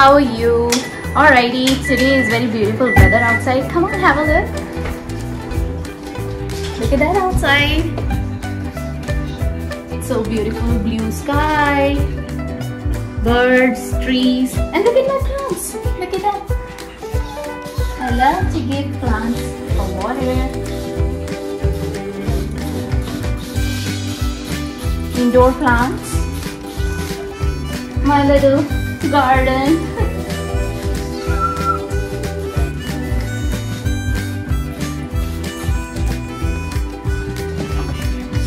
how are you? Alrighty, today is very beautiful weather outside. Come on, have a look. Look at that outside. It's so beautiful, blue sky, birds, trees, and look at my plants. Look at that. I love to give plants a water. Indoor plants. My little garden.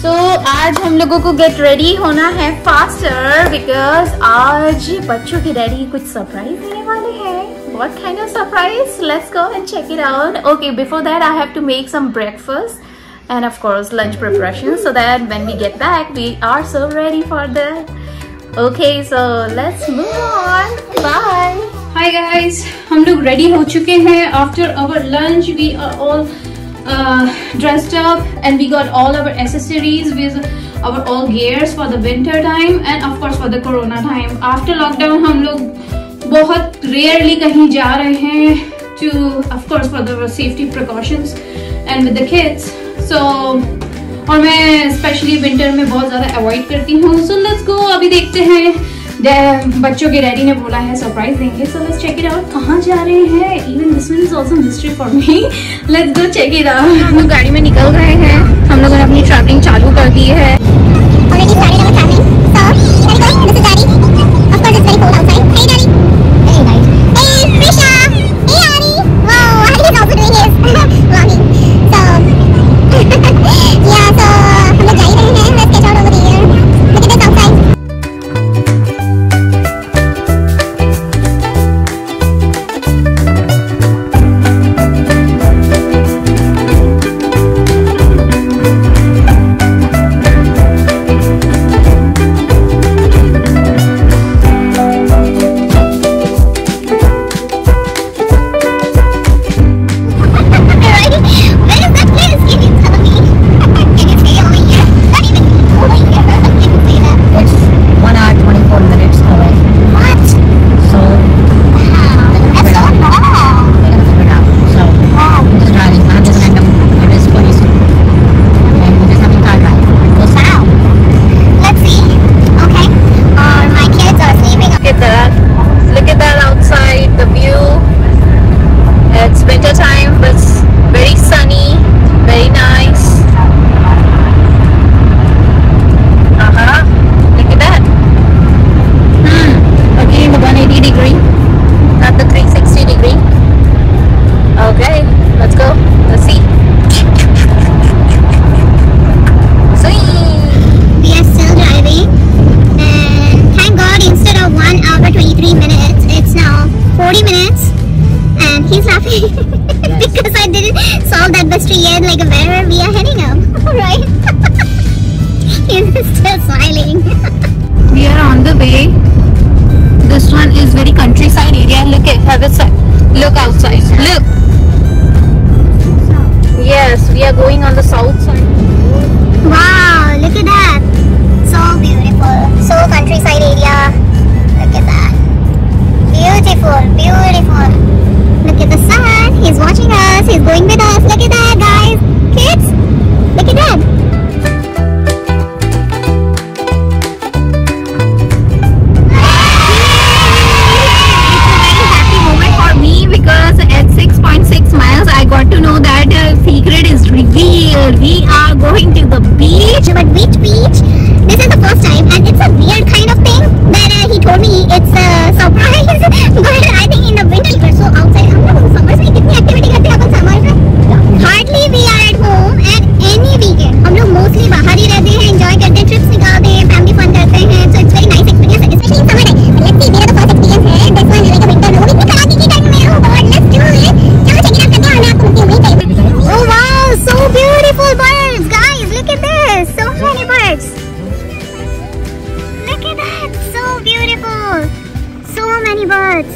So आज हम लोगों को get ready होना है faster because आज बच्चों की daddy कुछ सरप्राइज देने वाले हैं. What kind of surprise? Let's go and check it out. Okay, before that I have to make some breakfast and of course lunch preparation so that when we get back we are so ready for that. Okay, so let's move on. Bye. Hi guys, हम लोग ready हो चुके हैं. After our lunch we are all dressed up and we got all our accessories with our all gears for the winter time and of course for the corona time. After lockdown हम लोग बहुत rarely कहीं जा रहे हैं to of course for the safety precautions and with the kids. So और मैं specially winter में बहुत ज़्यादा अवॉइड करती हूँ. So let's go. अभी देखते हैं बच्चों के डैडी ने बोला है सरप्राइज देंगे. So let's check it out. कहाँ जा रहे हैं? Even this one is also mystery for me. Let's go check it out. हम लोग गाड़ी में निकल रहे हैं. हम लोगों ने अपनी ट्रैवलिंग चालू कर दी है. Already started our traveling. So here we go. This is Daddy. Of course it's very cold outside. Hey Daddy. Hey guys. Hey Krisha. Hey Ari. Wow, Ari is also doing his vlogging. So yeah, so हम लोग जा ही रहे हैं. Let's get out over here. Look at this outside. Because I didn't solve that mystery yet, like where we are heading up, right? He's still smiling. We are on the way. This one is very countryside area. Look at have a look outside. Look. Yes, we are going on the south side. Wow, look at that. So beautiful. So countryside area. Look at that. Beautiful, beautiful. Look at the sun. He's watching us. He's going with us. Look at that, guys. Kids, look at that. Because at 6.6 miles I got to know that secret is revealed. We are going to the beach. But which beach? This is the first time and it's a weird kind of thing that he told me it's a surprise. But I think in the winter we're so outside. हम लोग summers में कितनी activity करते हैं अपन summers में? Hardly we are at home at any weekend. हम लोग mostly बाहर ही रहते हैं, enjoy करते हैं, trips निकालते हैं, family fun करते हैं. So it's very nice experience, especially in summer time. But let's see, मेरा तो first experience है. This one like a winter में. वो भी कड़ाके की ठंड में. Oh God, let's do it. चलो check it out करते हैं. मैं आपको मिलती हूँ वहीं पे. Oh wow, so beautiful birds, guys. Look at this. So many birds. Look at that. So beautiful. So many birds.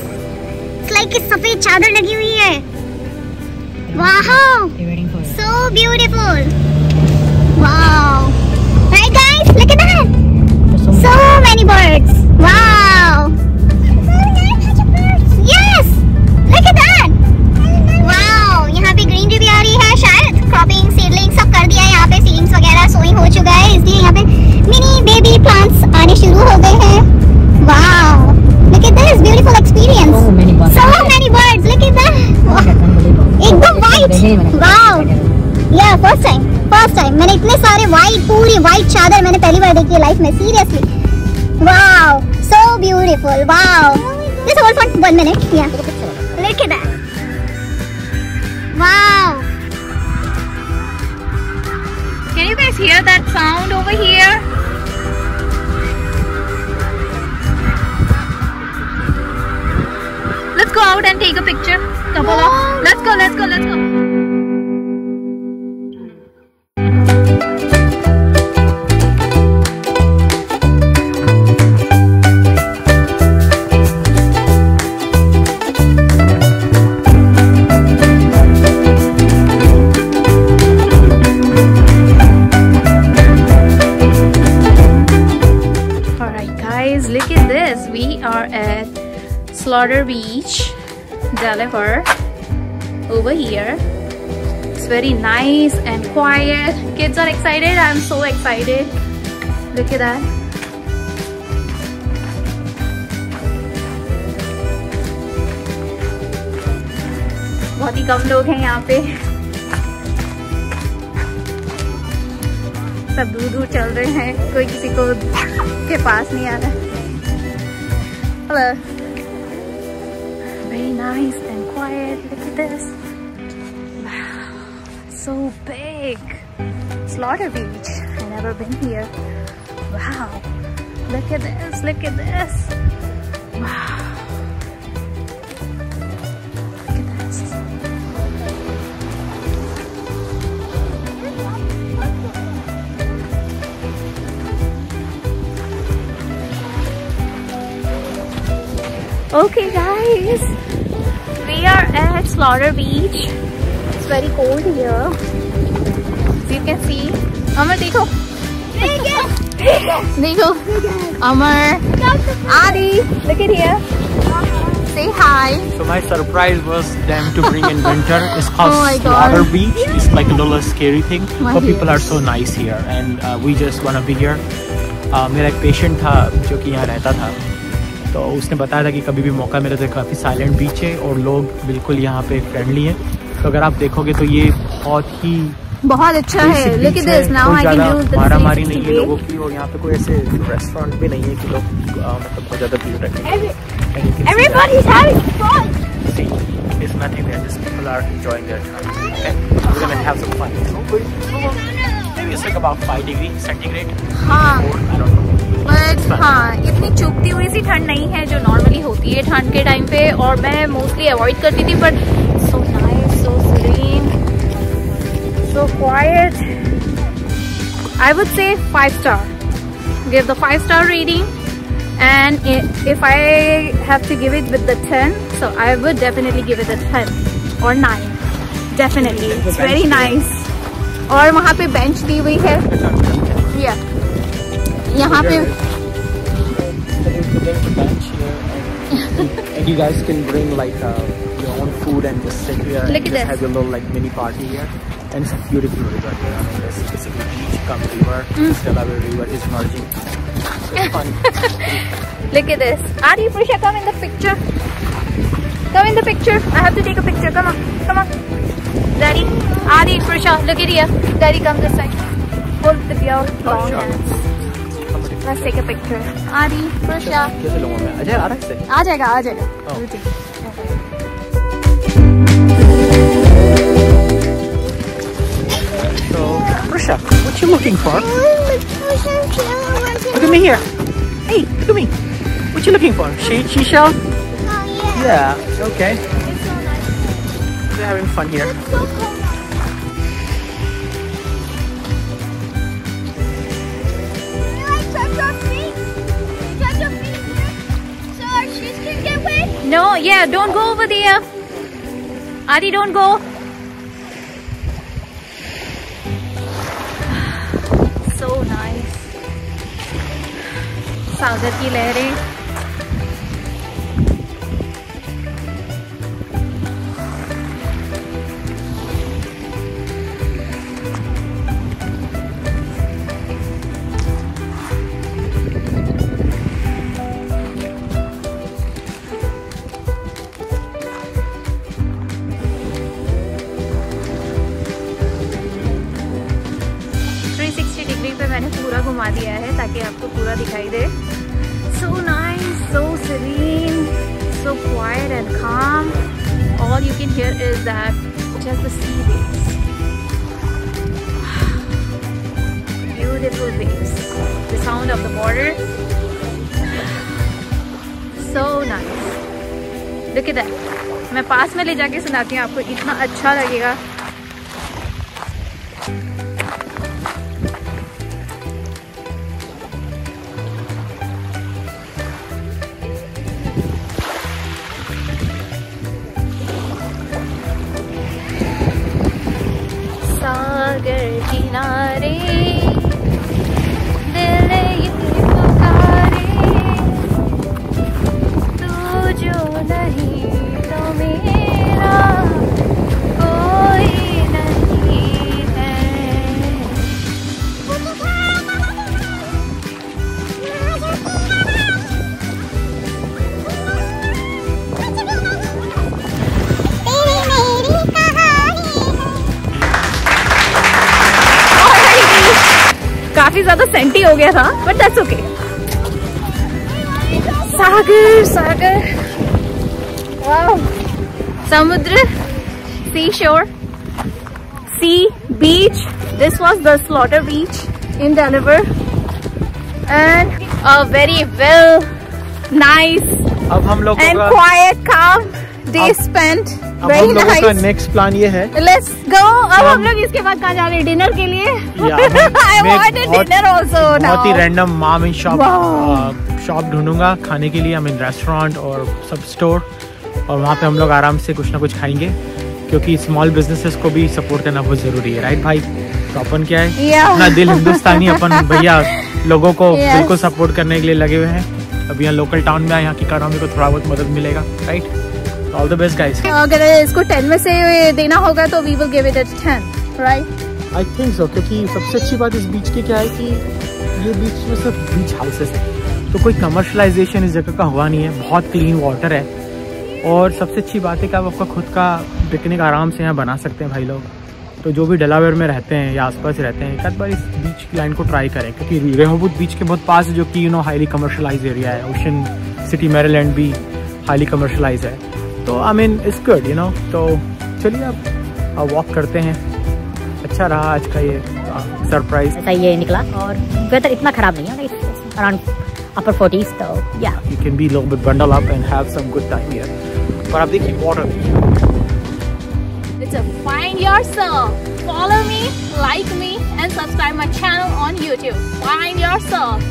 It's like a सफेद चादर लगी हुई है. Wow. So beautiful. Wow. Right guys, look at that. So many birds. Wow. Oh, yeah, such a bird. मैंने इतने सारे पूरी white चादर मैंने पहली बार देखी है लाइफ में, seriously. Wow, so beautiful, wow. Just hold for 1 minute. Yeah. Look at that. Wow. Can you guys hear that sound over here? Let's go out and take a picture. Couple of. Let's go. Let's go. Let's go. Look at this. We are at Slaughter Beach, Delaware. Over here, it's very nice and quiet. Kids are excited. I'm so excited. Look at that. बहुत ही कम लोग हैं यहाँ पे, सब दूर दूर चल रहे हैं, कोई किसी को के पास नहीं आ रहा। Hello. Very nice and quiet. Look at this. Wow, so big. Slaughter Beach. I've never been here. Wow. Look at this. Look at this. Wow. Look at this. Okay guys, we are at Slaughter Beach. It's very cold here. As you can see. Amar, देखो. देखो. Amar. Adi, look at here. Say hi. So my surprise was them to bring in winter. It's called Slaughter Beach. It's like a little scary thing, but people are so nice here, and we just wanna be here. मेरा एक patient था जो कि यहाँ रहता था, तो उसने बताया था कि कभी भी मौका मिले तो काफ़ी साइलेंट बीच है और लोग बिल्कुल यहाँ पे फ्रेंडली हैं। तो अगर आप देखोगे तो ये बहुत अच्छा है। Look at this. Now I can use the मारामारी नहीं है लोगों की, और यहाँ पे कोई ऐसे रेस्टोरेंट भी नहीं है कि लोग मतलब बहुत ज़्यादा भीड़ रखें। Everybody's having fun. See, there's nothing there. Just people are enjoying their time. Okay, we're gonna have some fun. Maybe it's like about 5 degrees centigrade. हाँ। I don't know. बट हाँ, इतनी चुभती हुई सी ठंड नहीं है जो नॉर्मली होती है ठंड के टाइम पे, और मैं मोस्टली अवॉइड करती थी, but so nice, so serene, so quiet. I would say 5 star, give the 5 star rating, and if I have to give it with the 10, so I would definitely give it a 10 और 9 definitely. It's very nice. और वहाँ पे bench दी हुई है, या यहाँ पे and you guys can bring like your own food and just sit here and just have your little like mini party here, and it's a beautiful river here. I mean, it's basically beach come river. Delaware River is merging. So it's fun. Look at this. Adi, Prisha, come in the picture. Come in the picture. I have to take a picture. Come on, come on. Daddy, Adi, Prisha, look at here. Daddy, come this side. Hold the long hands. Let's take a picture. Adi, Prisha. कैसे लूँगा मैं? अजय आ रहा है से? आ जाएगा, आ जाएगा. So, Prisha, what you looking for? Look at me here. Hey, look at me. What you looking for? Seashell? Oh yeah. Yeah. Okay. They're having fun here. No, yeah, don't go over there. Adi, don't go. So nice. सागर की लहरें. घुमा दिया है ताकि आपको पूरा दिखाई दे। So nice, so serene, so quiet and calm. All you can hear is that just the sea waves. Beautiful waves. The sound of the water. So nice. Look at that. मैं पास में ले जाके सुनाती हूँ आपको, इतना अच्छा लगेगा। सागर किनारे दिल ये पुकारे, तू जो नहीं तो मेरा कोई नहीं है। काफी ज्यादा सेंटी हो गया था, बट दैट्स ओके। सागर सागर, वाओ, समुद्र, sea shore, sea beach. This was the Slaughter Beach in Delaware and a very well nice अब हम लोग and quite calm day spent. Very nice. Next plan ये है, लेट्स गो। अब हम लोग इसके बाद कहाँ जा रहे हैं? डिनर के लिए। I want a dinner also now. बहुत ही रैंडम मॉम एंड शॉप ढूंढूंगा खाने के लिए। आई मीन रेस्टोरेंट और सब स्टोर, और वहाँ पे हम लोग आराम से कुछ ना कुछ खाएंगे, क्योंकि स्मॉल बिजनेसेस को भी सपोर्ट करना बहुत जरूरी है, राइट भाई? तो अपन क्या है, अपना दिल हिंदुस्तानी, अपन भैया लोगों को बिल्कुल सपोर्ट करने के लिए लगे हुए हैं। अभी यहाँ लोकल टाउन में यहाँ की इकोनॉमी को थोड़ा बहुत मदद मिलेगा, right? All the best guys. अगर इसको 10 में से देना होगा तो we will give it 10, right? I think so, क्योंकि सबसे अच्छी बात इस बीच की क्या है कि ये बीच में सिर्फ बीच हाउसेस है, तो कोई कमर्शलाइजेशन इस जगह का हुआ नहीं है। बहुत क्लीन वाटर है, और सबसे अच्छी बात है कि आप आपका खुद का पिकनिक आराम से यहाँ बना सकते हैं भाई लोग। तो जो भी डेलावेयर में रहते हैं या आसपास रहते हैं, एक बार इस बीच की लाइन को ट्राई करें, क्योंकि रेहोबूथ बीच के बहुत पास है, जो कि हाईली कमर्शलाइज एरिया है। ओशन सिटी मैरीलैंड भी हाईली कमर्शलाइज है, तो आई मीन इट्स गुड, तो चलिए अब वॉक करते हैं। अच्छा रहा आज का ये सरप्राइज। ऐसा ये निकला, और वेदर इतना खराब नहीं है, अराउंड upper 40s, तो yeah. You can be a little bit bundled up and have some good time here. पर आप देखिए water. It's a find yourself. Follow me, like me, and subscribe my channel on YouTube. Find yourself.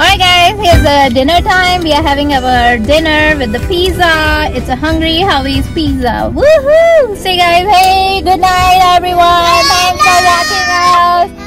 Alright guys, here's the dinner time. We are having our dinner with the pizza. It's a Hungry Howie's pizza. Woohoo! Say guys, hey, good night everyone. Thanks for watching us.